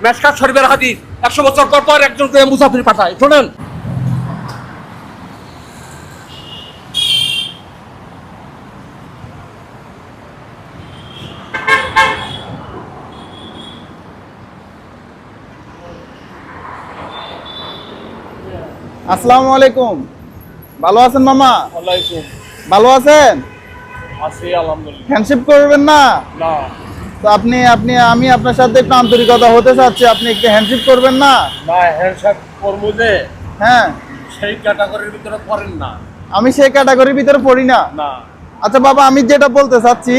মেশকাত শরীফের হাদিস 100 বছর পর পর একজনকে মুসাফির পাঠায়। শোনেন, আসসালামু আলাইকুম। ভালো আছেন মামা? ওয়ালাইকুম ভালো আছেন? আছি আলহামদুলিল্লাহ। হ্যান্ডশেক করবেন না? না তো আমি আপনার সাথে একটু আন্তরিকতা হতে চাচ্ছি, আপনি একটু হ্যান্ডশেক করবেন না? না, হ্যান্ডশেক করবো যে হ্যাঁ, সেই ক্যাটাগরির ভিতরে পড়েন না। আমি সেই ক্যাটাগরির ভিতরে পড়ি না। না, আচ্ছা বাবা, আমি যেটা বলতে চাচ্ছি,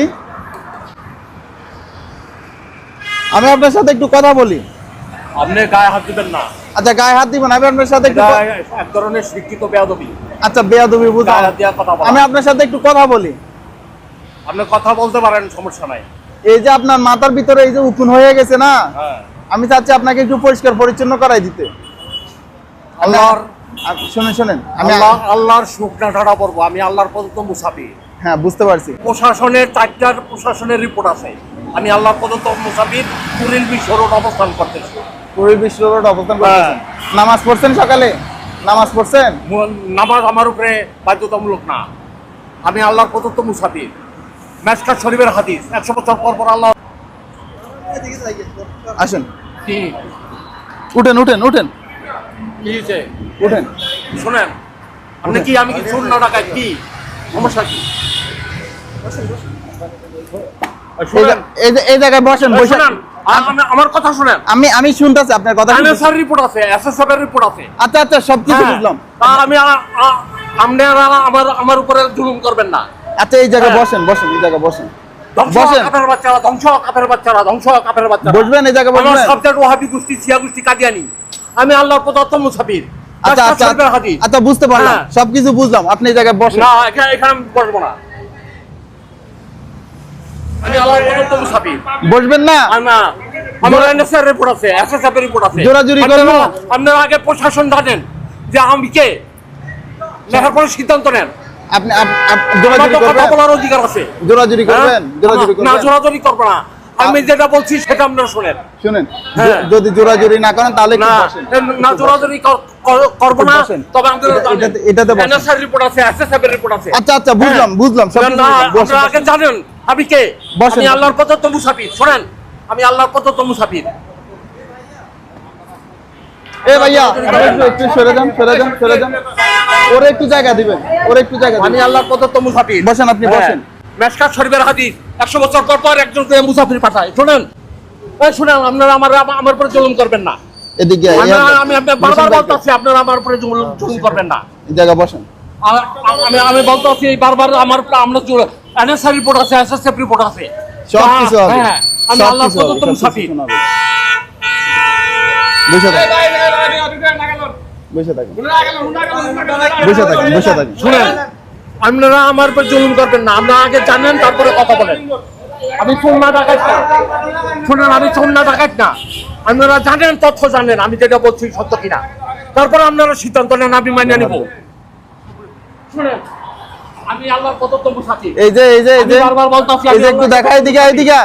আমি আপনার সাথে একটু কথা বলি। আপনি গায়ে হাত দিবেন না। আচ্ছা, গায়ে হাত দিবেন, আমি আপনার সাথে একটু এক ধরনের শিক্ষিত বেয়াদবি। আচ্ছা, বেয়াদবি বুঝলাম। গায়ে হাত দেওয়ার কথা বলা। আমি আপনার সাথে একটু কথা বলি। আপনি কথা বলতে পারেন, সমস্যা নাই। এই যে আপনার মাথার ভিতরে এই যে উকুন হয়ে গেছে না, হ্যাঁ, আমি চাচ্ছি আপনাকে একটু পরিষ্কার পরিচ্ছন্ন করাই দিতে। আল্লাহর শোনেন, আমি আল্লাহর শুকনা ঢাড়া পড়বো। আমি আল্লাহর প্রদত্ত মুসাফির। হ্যাঁ, বুঝতে পারছি। প্রশাসনের 4টার প্রশাসনের রিপোর্ট আছে। আমি আল্লাহর প্রদত্ত মুসাফির কুড়িল বিশ্ব রোড অবস্থান করতেছি। পুরী বিশ্ব রোড অবস্থান করতেছেন। নামাজ পড়ছেন? সকালে নামাজ পড়ছেন? নামাজ আমার উপরে বাধ্যতামূলক না। আমি আল্লাহর প্রদত্ত মুসাফির। মেশকাত শরীফের হাদিস 100 বছর পর পর আল্লাহ। আসেন, কি উঠেন উঠেন উঠেন কি হয়েছে? উঠেন। শোনেন, আপনি কি আমি কি চুল না ডাকাই? কি সমস্যা কি? শোনেন, এই জায়গায় বসেন, বসে শোনেন, আমার কথা শোনেন। আমি শুনতেছি আপনার কথা। এনএসআর রিপোর্ট আছে, এসএসএফ এর রিপোর্ট আছে। আচ্ছা আচ্ছা, সবকিছু হ্যাঁ, বুঝলাম। আমি আপনারা আমার উপরে জুলুম করবেন না। আচ্ছা, এই জায়গায় হ্যাঁ। বসেন, বসেন, এই জায়গায় বসেন। ধ্বংস বসেন। কাপের বাচ্চারা, ধ্বংস কাপের বাচ্চারা, ধ্বংস কাপের বাচ্চারা। বসবেন, এই জায়গায় আমার বসবেন। সাবজেক্ট ওয়াহাবি গোষ্ঠী, শিয়া গোষ্ঠী, কাদিয়ানি। আমি আল্লাহর প্রদত্ত মুসাফির। আচ্ছা আচ্ছা আচ্ছা, বুঝতে পারলাম, হ্যাঁ। সবকিছু বুঝলাম। আপনি এই জায়গায় বসেন। না, এখানে আমি বসবো না। আমি আল্লাহর প্রদত্ত মুসাফির। বসবেন না? না, আমার এনএসআর রিপোর্ট আছে, এসএসএফ এর রিপোর্ট আছে। জোরাজুরি করবো? আপনারা আগে প্রশাসন জানেন যে আমি কে, লেখার পরে সিদ্ধান্ত নেন। আপনি জোরাজুরি কথা করবেন? বলার অধিকার আছে। জোরাজুরি করবেন? জোরাজুরি না, করবেন? জোরাজুরি করবো না। আমি যেটা বলছি সেটা আপনারা শোনেন। শুনেন, হ্যাঁ। যদি জোরাজুরি না করেন তাহলে একটু না, বসেন। না, জোরাজোরি করবো না। বসেন। তবে আপনারা জানেন এটাতে বসেন। এনএসআর রিপোর্ট আছে, এসএসএফ এর রিপোর্ট আছে। আচ্ছা আচ্ছা, বুঝলাম বুঝলাম, সব না, আপনারা আগে জানেন আমি কে। বসেন। আমি আল্লাহর প্রদত্ত মুসাফির। শোনেন, আমি আল্লাহর প্রদত্ত মুসাফির। এ ভাইয়া, একটু সরে যান, সরে যান, সরে যান। ওরে একটু জায়গা দিবেন, ওরে একটু জায়গা আমি দিবেন। আল্লাহর প্রদত্ত মুসাফির। বসেন, আপনি বসেন। মেশকাত শরীফের হাদিস 100 বছর পর পর একজনকে মুসাফির পাঠায়। শোনেন, শুনেন, আপনারা আমার উপরে জুলুম করবেন না। এদিকে আমি বারবার বলতেছি, আপনারা আমার উপরে জুলুম করবেন না। এই জায়গা বসেন। আমি বলতেছি বারবার, আমরা এনএসআর রিপোর্ট আছে, এসএসএফ রিপোর্ট আছে। সবকিছু হবে, হ্যাঁ, আমি আল্লাহর প্রদত্ত মুসাফির। বসে থাকেন, বসে থাকেন, বসে থাকেন, বসে থাকেন। শুনেন, আপনারা আমার উপর জুলুম করবেন না। আপনারা আগে জানেন, তারপরে কথা বলেন। আমি সোনা ডাকাত না। শুনেন, আমি সোনা ডাকাত না। আপনারা জানেন, তথ্য জানেন আমি যেটা বলছি সত্য কিনা। তারপরে আপনারা সিদ্ধান্ত নেন, আমি মানিয়ে নিব। শুনেন, আমি আল্লাহর প্রদত্ত মুসাফির। এই যে বারবার বলতেছি, এই যে একটু দেখা, এদিকে এদিকে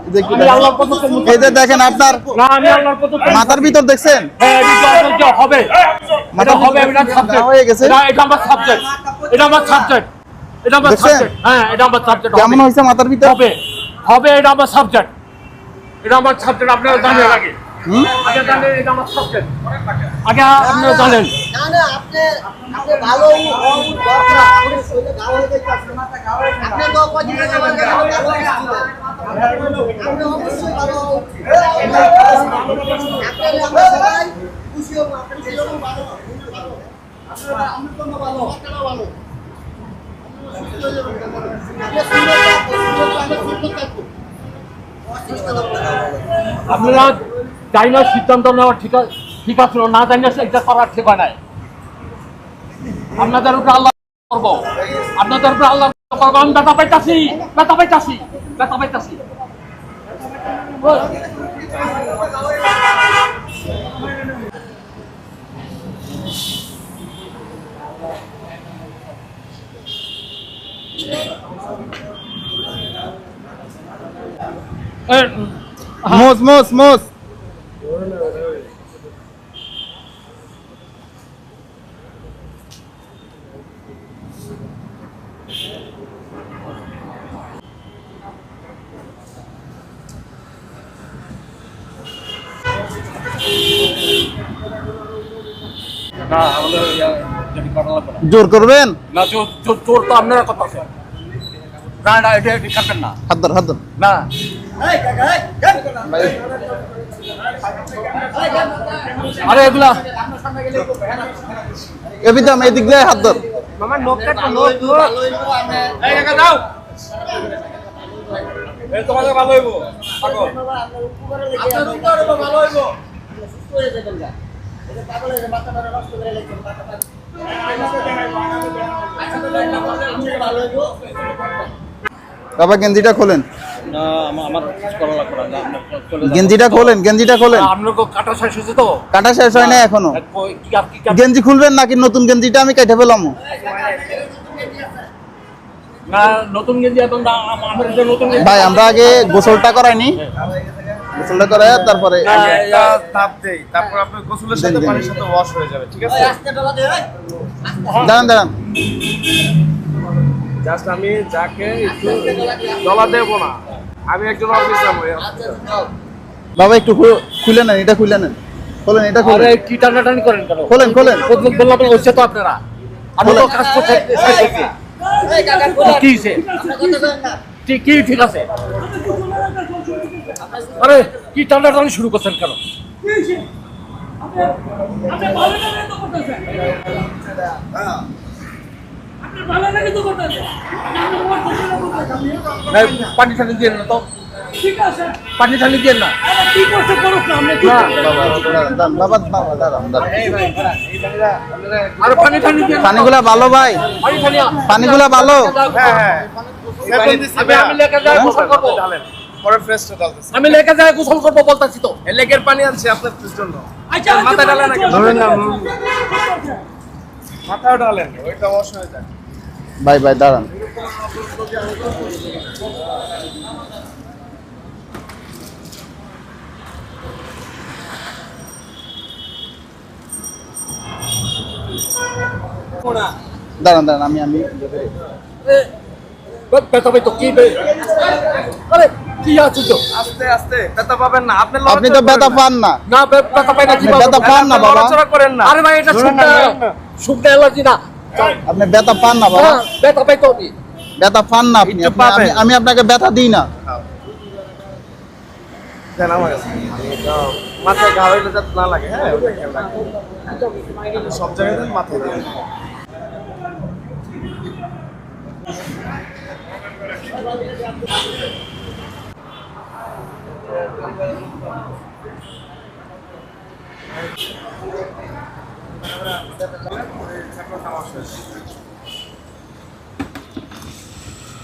এই যে একটু আমি দেখা। আল্লাহর প্রদত্ত মুসাফির। এই যে দেখেন, আপনার না, আমি আল্লাহর প্রদত্ত মাথার ভিতর দেখছেন? হ্যাঁ, এটা হবে। এটা হবে, এটা সাবজেক্ট হয়ে গেছে। এটা আমার সাবজেক্ট। এটা আমার সাবজেক্ট। এটা আমার দেখছেন? সাবজেক্ট। হ্যাঁ, এটা আমার সাবজেক্ট। কেমন হয়েছে মাথার ভিতর? হবে, হবে, এটা আমার সাবজেক্ট। এটা আমার সাবজেক্ট। আপনারা জানেন আগে। আগে জানেন, এটা আমার সাবজেক্ট। আগে আপনারা জানেন। না না, আপনি ভালো হন দরকার। আপনি শরীরে গাও হয়ে যাচ্ছে, মাথা গাও হয়ে যাচ্ছে। আপনি তো কদিন আগে আমার গাও ভালো হয়েছিল। আপনি অবশ্যই ভালো হওয়া উচিত। আপনি আমরা সবাই খুশি হব, আপনি ছেলেও ভালো। আপনারা আমি তো ভালো, আপনারা ভালো। আপনি সুন্দর থাকবো, আমি সুন্দর থাকবো। আপনারা চাই না সিদ্ধান্ত নেওয়া ঠিক আছে, না জানি না এটা করার ঠিক হয় নাই। আপনাদের উপরে আল্লাহ করবো, আপনাদের উপরে আল্লাহ করবো। আমি ব্যথা পাইতাছি, ব্যথা পাইতাছি, ব্যথা পাইতাছি। মোস মোস মোস না আমাদের যদি করা লাগবে না। জোর করবেন? না জোর তো আপনারা কথা আছে। না না এটা কাটবেন না। হাত ধর না ভাই। আরে এগুলা এবিদাম এদিক দিয়ে হাত ধর। মামা নোক কাট নোক ভালো হইবো আমরা এই কাকা দাও এই তোমাদের ভালো হইবো পাগল বাবা আমরা উপকারে লেগে আপনার উপকারে ভালো হইবো সুস্থ হয়ে যাবেন গা এটা পাগল হয়ে মাথাটা নষ্ট করে লেগেছেন মাথাটা ভালো হইবো বাবা গেঞ্জিটা খোলেন। না আমার করা লাগবে না চলে গেঞ্জিটা খোলেন। আপনার কাটা শেষ হয়েছে তো কাটা শেষ হয় না এখনো। গেঞ্জি খুলবেন নাকি নতুন গেঞ্জিটা আমি কেটে ফেলাম? না নতুন গেঞ্জি এখন আমার এটা নতুন গেঞ্জি ভাই আমরা আগে গোসলটা করাইনি, গোসলটা করাই তারপরে একটা ধাপ দেই, তারপর আপনার গোসলের সাথে পানির সাথে ওয়াশ হয়ে যাবে, ঠিক আছে? আস্তে ডলা দে ভাই দাঁড়ান জাস্ট আমি যাকে একটু ডলা দেবো না, আমি একজন অফিসার হই। বাবা একটু খুলে নেন, এটা খুলে নেন, খোলেন এটা আরে খোলেন, কি টানাটানি করেন কেন খোলেন বললাম হচ্ছে তো আপনারা আমি তো কাজ করতে চাইছি এই কাকা বলা কি হইছে আমরা কথা কই না কি ঠিক আছে আরে কি টানাটানি শুরু করছেন কেন এই, পানি টানি দিয়ে না তো পানি টানি দিয়ে না বাবা দাঁড়ান। আরে পানি টানি দিয়ে না। পানিগুলা ভালো ভাই, পানি টানি পানিগুলা ভালো। হ্যাঁ হ্যাঁ, আমি লেখা যায় গোসল করবো ডালেন, পরে ফ্রেশটা ডালতেছি। আমি লেখা যায় গোসল করবো বলতাছি তো এই লেগের পানি আনছি আপনার জন্য। মাথা ডালেন না কেন? মাথাও ডালেন, ওইটা ওয়াশ হয়ে যায়। ভাই দাঁড়ান। দাঁড়ান আমি ব্যথা পাই তো কি আরে কি আছে তো আস্তে আস্তে, ব্যথা পাবেন না আপনি। আপনি তো ব্যথা পান না। না ব্যথা পাই না কি ব্যথা পান না বাবা, নড়াচড়া করেন না। আরে ভাই এটা শুকনা অ্যালার্জি না আপনি ব্যথা পান না বাবা, হ্যাঁ, ব্যথা পাই তো আমি ব্যথা পান না আপনি। একটু পাবেন। আমি আপনাকে ব্যথা দিই না। দেন আমার কাছে। মাথায় ঘা হইলে যাতে না লাগে, হ্যাঁ ওটা খেয়াল রাখবেন। সব জায়গায় দেন, মাথায় দিন।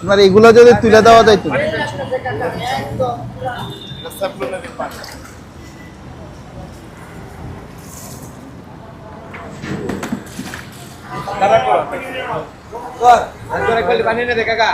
আপনার এগুলো যদি তুলে দেওয়া যাইতো। পানি এনে দে কাকা।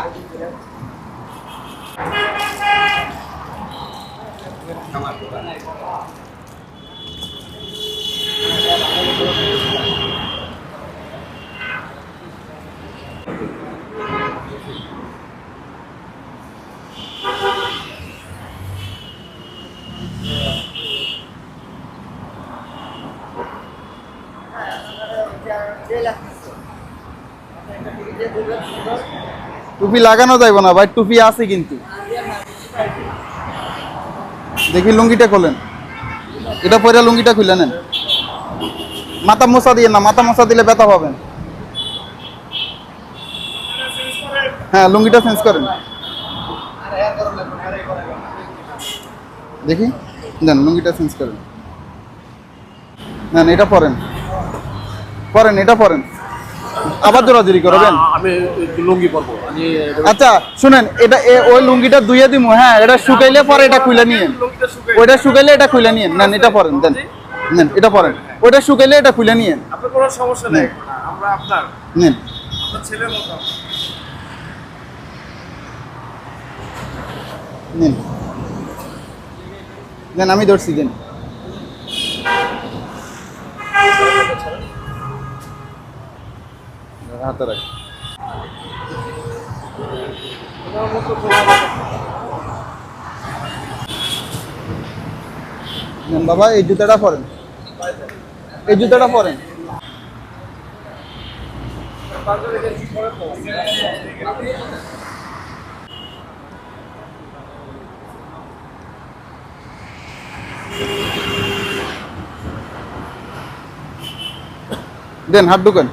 টুপি লাগানো যাইব না ভাই, টুপি আছে কিন্তু। দেখি লুঙ্গিটা খোলেন, এটা পরে লুঙ্গিটা খুলে নেন। মাথা মোছা দিয়ে না, মাথা মোছা দিলে ব্যথা পাবেন। হ্যাঁ লুঙ্গিটা চেঞ্জ করেন, দেখি দেন লুঙ্গিটা চেঞ্জ করেন। নেন এটা পরেন, এটা পরেন, আবার জোরাজুরি করবেন। আমি লুঙ্গি পরবো আমি আচ্ছা শুনেন, এটা ওই লুঙ্গিটা ধুইয়ে দিমু, হ্যাঁ এটা শুকাইলে পরে এটা খুলে নিয়েন। ওইটা শুকাইলে এটা খুলে নিয়েন, নেন এটা পরেন, দেন নেন এটা পরেন। ওইটা শুকাইলে এটা খুলে নিয়েন, আপনার কোনো সমস্যা নেই, আমরা আপনার নেন ছেলের মতো। নেন নেন, আমি ধরছি, দেন। হাতে রাখ। নেন বাবা, এই জুতাটা পরেন, এই জুতাটা পরেন। দেন হাত ঢুকেন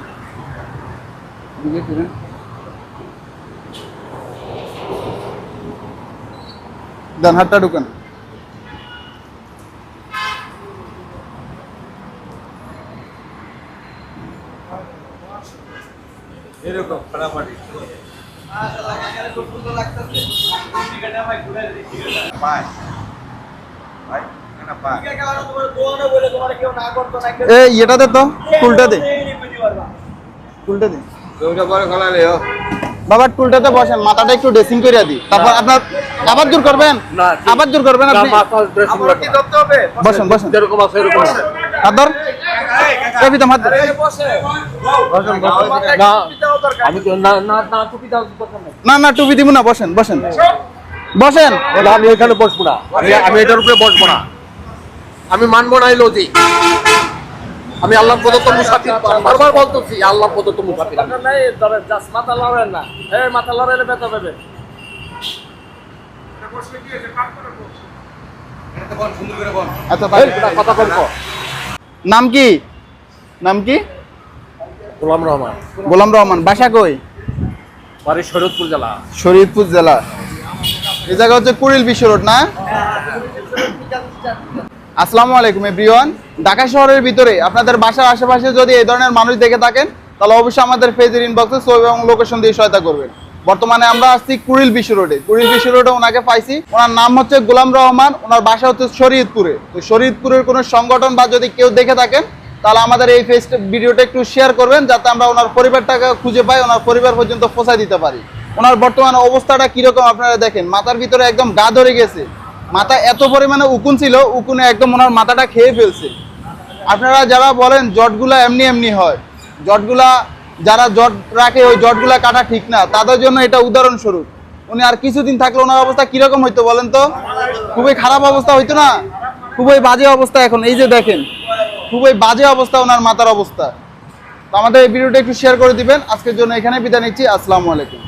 দেন হাতটা ঢুকেন এরকম ফাটাফাটি পায় ভাই না পায় এই এটাতে তো টুলটা দে টুলটা দে ওইটা পরে খোলালে ও বাবা টুলটাতে বসেন মাথাটা একটু ড্রেসিং করে দিই তারপর আপনার আবার জোর করবেন না, ঠিক। আবার জোর করবেন আপনি আমরা কি ধরতে হবে বসেন বসেন যেরকম আছে এরকম আছে। হাত ধর এই বিতাম হাত ধর। না আমি তো না না না টুপি দাও দরকার নাই। না না টুপি দিব না বসেন বসেন বসেন না, আমি এখানে বসবো না, আমি এটার উপরে বসবো না, আমি মানবো না এই লজিক। আমি আল্লাহ প্রদত্ত মুসাফির, বারবার বলতেছি আল্লাহ প্রদত্ত মুসাফির। মাথা লড়েন না, মাথা লড়াইলে ব্যথা পাবে। আচ্ছা এই, তাই। এটা কথা বলবো। নাম কি নাম কি গোলাম রহমান, গোলাম রহমান বাসা কই বাড়ি শরীয়তপুর জেলা। শরীয়তপুর জেলা এই জায়গা হচ্ছে কুড়িল বিশ্ব রোড না আসসালামু আলাইকুম এভরিওয়ান ঢাকা শহরের ভিতরে আপনাদের বাসার আশেপাশে যদি এই ধরনের মানুষ দেখে থাকেন তাহলে অবশ্যই আমাদের পেজের ইনবক্সে ছবি এবং লোকেশন দিয়ে সহায়তা করবেন বর্তমানে আমরা আসছি কুড়িল বিশ্ব রোডে ওনাকে পাইছি ওনার নাম হচ্ছে গোলাম রহমান ওনার বাসা হচ্ছে শরীয়তপুরে তো শরীয়তপুরের কোনো সংগঠন বা যদি কেউ দেখে থাকেন তাহলে আমাদের এই ভিডিওটা একটু শেয়ার করবেন যাতে আমরা ওনার পরিবারটাকে খুঁজে পাই ওনার পরিবার পর্যন্ত পৌঁছায় দিতে পারি ওনার বর্তমানে অবস্থাটা কিরকম আপনারা দেখেন মাথার ভিতরে একদম গা ধরে গেছে মাথা এত পরিমাণে উকুন ছিল উকুনে একদম ওনার মাথাটা খেয়ে ফেলছে আপনারা যারা বলেন জটগুলা এমনি এমনি হয় জটগুলা যারা জট রাখে ওই জটগুলা কাটা ঠিক না তাদের জন্য এটা উদাহরণস্বরূপ উনি আর কিছুদিন থাকলে ওনার অবস্থা কিরকম হইতো বলেন তো খুবই খারাপ অবস্থা হইতো না খুবই বাজে অবস্থা এখন এই যে দেখেন খুবই বাজে অবস্থা ওনার মাথার অবস্থা তো আমাদের এই ভিডিওটা একটু শেয়ার করে দিবেন আজকের জন্য এখানে বিদায় নিচ্ছি আসসালামু আলাইকুম